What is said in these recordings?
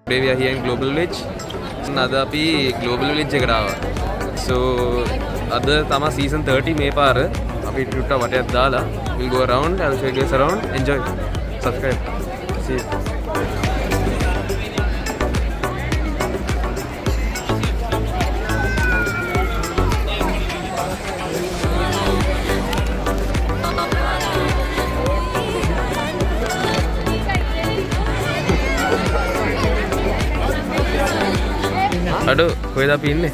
Today we are here in Global Village. Nada api Global Village එකට ආවා. So අද තමයි season 30 මේ පාර අපි ට්‍රිප් එක වටයක් දාලා we'll go around, I'll show you guys around. Enjoy. Subscribe. See you. අඩෝ කොහෙද අපි ඉන්නේ?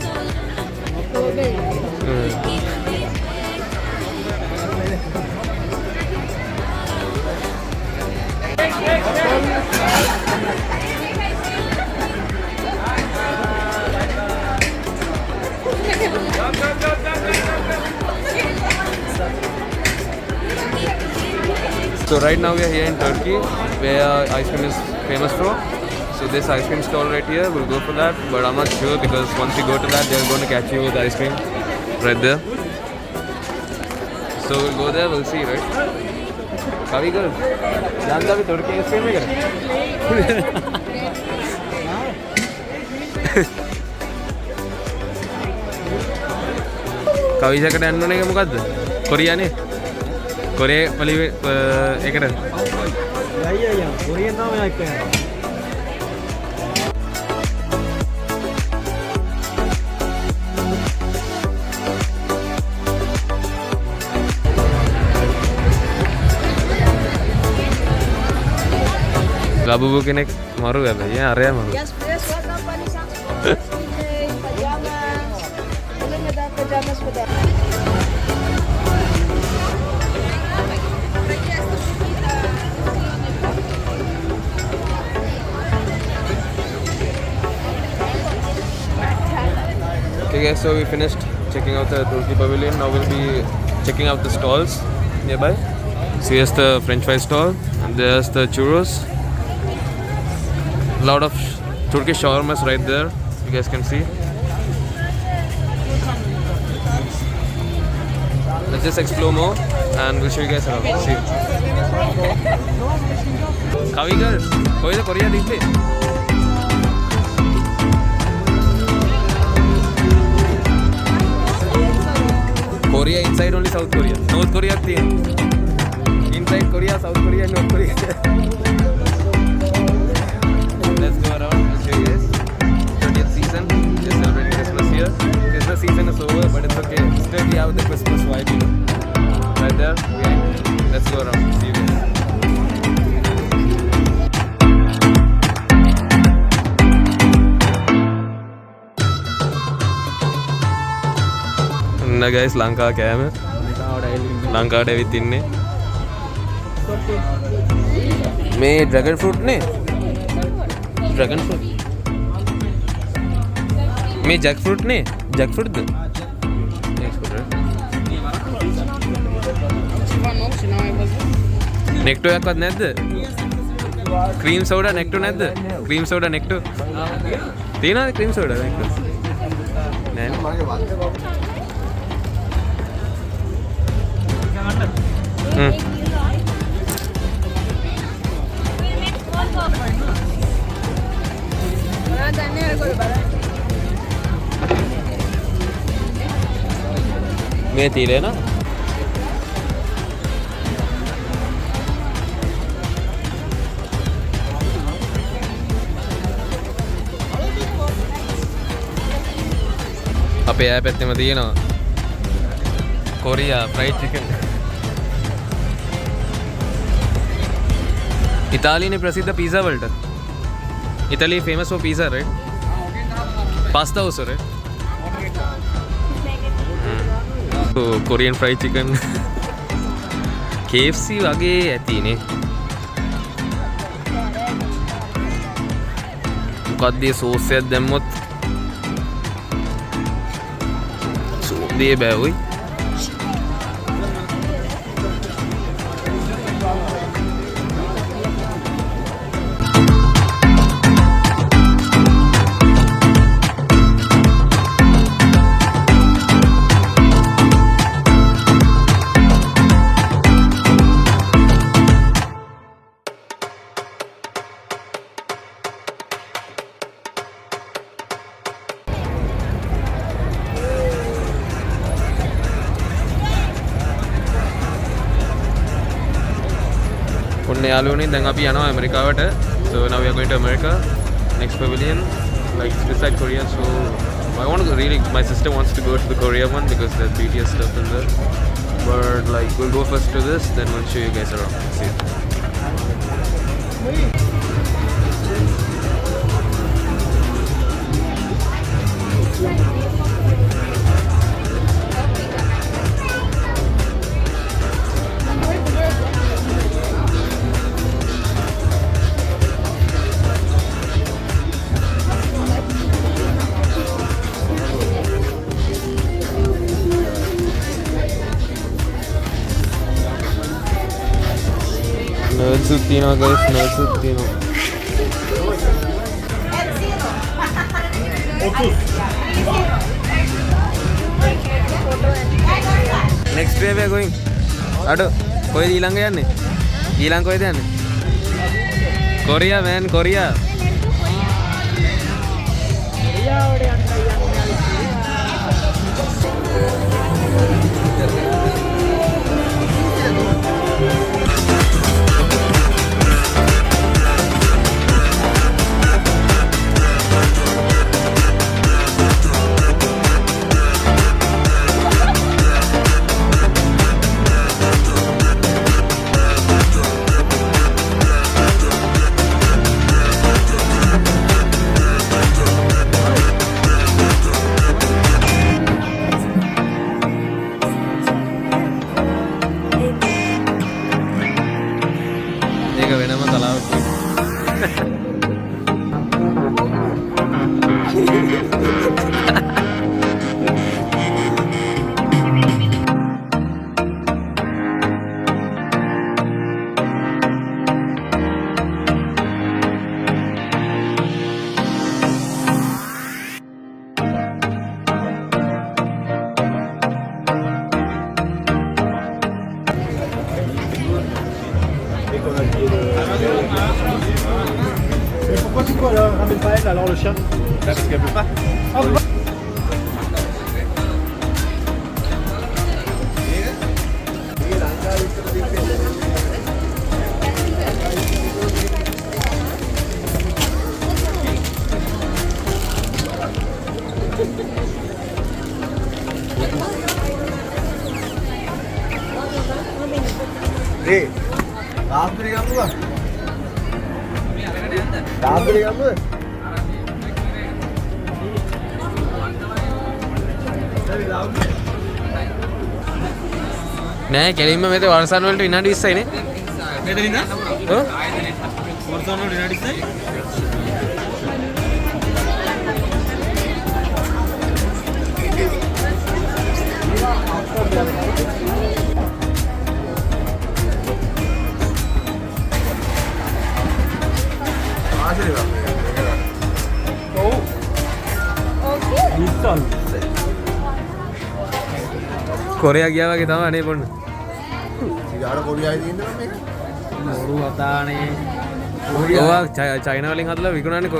So right now we are here in Turkey where ice cream is famous for. So this ice cream stall right here, we'll go for that, but I'm not sure because once we go to that, they're going to catch you with ice cream right there. So we'll go there, we'll see, right? Kavi girl, janta bhi Turkey ice cream hai Kavi jaකට යන්න ඕනේ මොකද්ද? කොරියානේ? Korea පළි එකට. අයියා කොරියෙන් තමයි මම එක්ක යනවා. Labubu kenek maru ya, Bay? Ya, area maru. Yes, please. What company sounds pajamas. Ilan ada pajamas po dito? Okay guys, so we finished checking out the Turkey Pavilion. Now we'll be checking out the stalls nearby. So here's the French fry stall and there's the churros. A lot of Turkish shawarmas right there, you guys can see. Let's just explore more and we'll show you guys around. See. Kavi girl, where is Korea display? Korea inside only South Korea. North Korea thing. Inside Korea, South Korea, North Korea. Let's go around and show you guys. 30th season. We're celebrating Christmas here. Christmas season is over, but it's okay. Still we have the Christmas vibe, you know. Right there. Let's go around. See you guys. Nah guys, Lanka kaya hai? Lanka ade with inne. May dragon fruit ne? Dragon fruit. May jackfruit ne? Jackfruit de? Necto yakkad නැද්ද? Cream soda necto නැද්ද? Cream soda necto. තියෙනවද cream soda necto? නෑ. මේ තීරේ නා අපේ ඈ පැත්තෙම තියෙනවා Korea fried chicken. ඉතාලියනේ ප්‍රසිද්ධ pizza වලට. Italy famous for pizza, right? Pasta also, right? So Korean fried chicken. KFC වගේ ඇතිනේ. මොකක්ද මේ සෝස් එකක් දැම්මොත් සෝදේ බෑ ඔයි. ඔන්න යාළුවනේ දැන් අපි යනවා ඇමරිකාවට. So now we are going to America. Next pavilion, like beside Korea. So I want to really, my sister wants to go to the Korea one because there's BTS stuff in there. But like we'll go first to this, then we'll show you guys around. See you. Nerds තියෙනවා guys, nerds තියෙනවා. 30. Next where we are going? අඩෝ කොහෙද ඊළඟ යන්නේ? ඊළඟ කොහෙද යන්නේ? Korea man, Korea. Pourquoi tu ramènes pas elle alors le chien? Parce qu'elle peut pas. Hey, रात्रि गम्मुगा रात्रि गम्मुगा නෑ කෙලින්ම මෙතේ වර්ෂාන වලට විනාඩි 20යි නේ මෙතන ඉඳන් ඔව් වර්ෂාන වලට විනාඩි 20යි කොරියා ගියා වගේ තමයි අනේ පොන්න. ඊගාට කොරියාවේ තියෙනවා මේක. මොරු වතානේ. ඔවා චයිනා වලින් හදලා විකුණන්නේ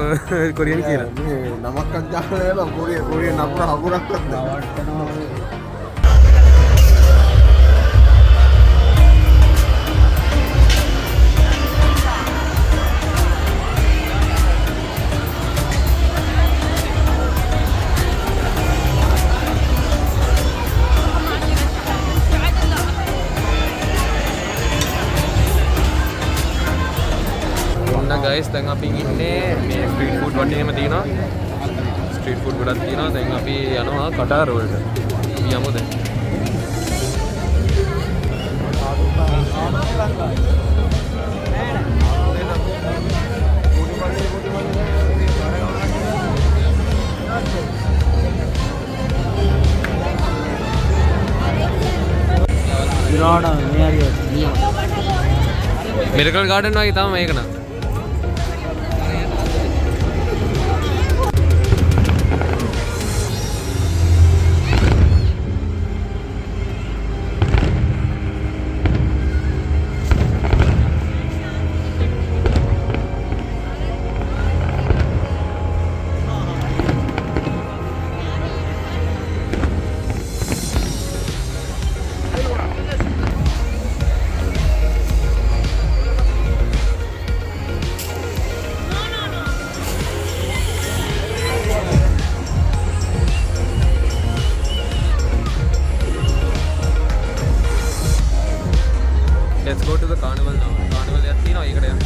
කොරියන් කියලා. මේ නමක්වත් දාලා නෑ කොරිය නපුර හකුරක්වත් නෑ. guys දැන් අපි ඉන්නේ මේ ස්ට්‍රීට් ෆුඩ් වටේම තියෙනවා ස්ට්‍රීට් ෆුඩ් ගොඩක් තියෙනවා දැන් අපි යනවා කටාර වලට යමු දැන් විරාඩ මේ හරියට මිරකල් ගාඩන් වගේ තමයි මේක නා let's go to the carnival now. Carnival එකක් තියෙනවා ඒකට යන්න.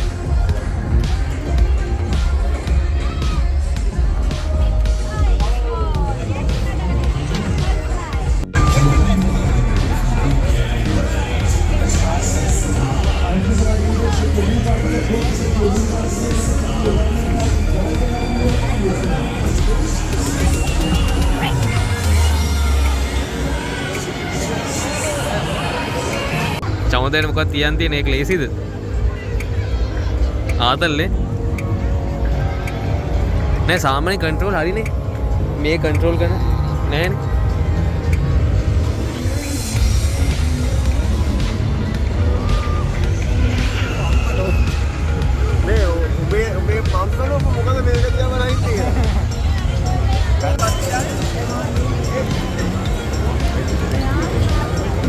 චමුදේට මොකක්ද තියන් තියෙන ඒක ලේසිද? ආතල්නේ. නෑ සාමාන්‍ය කන්ට්‍රෝල් හරිනේ. මේ කන්ට්‍රෝල් කරන නෑනේ. මේ ඔබේ පම්පලෝ මොකද මේක තියාම නැහිටියේ?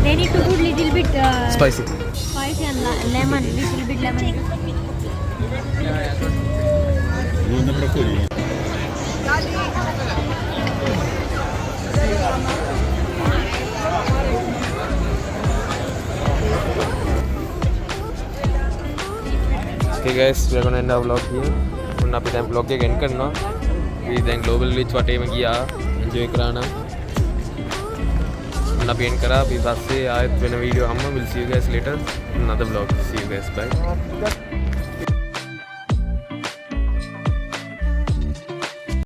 They need to put little bit Spicy. spice and lemon, little bit lemon. Non broccoli. Okay guys, we are gonna end our vlog here. උන් අපි දැන් vlog එක end කරනවා. අපි දැන් global village වටේම ගියා. enjoy කරා නම්. උන් අපි end කරා. අපි පස්සේ ආයෙත් වෙන වීඩියෝ හම්බ. We'll see you guys later. Another vlog. See you guys. Bye.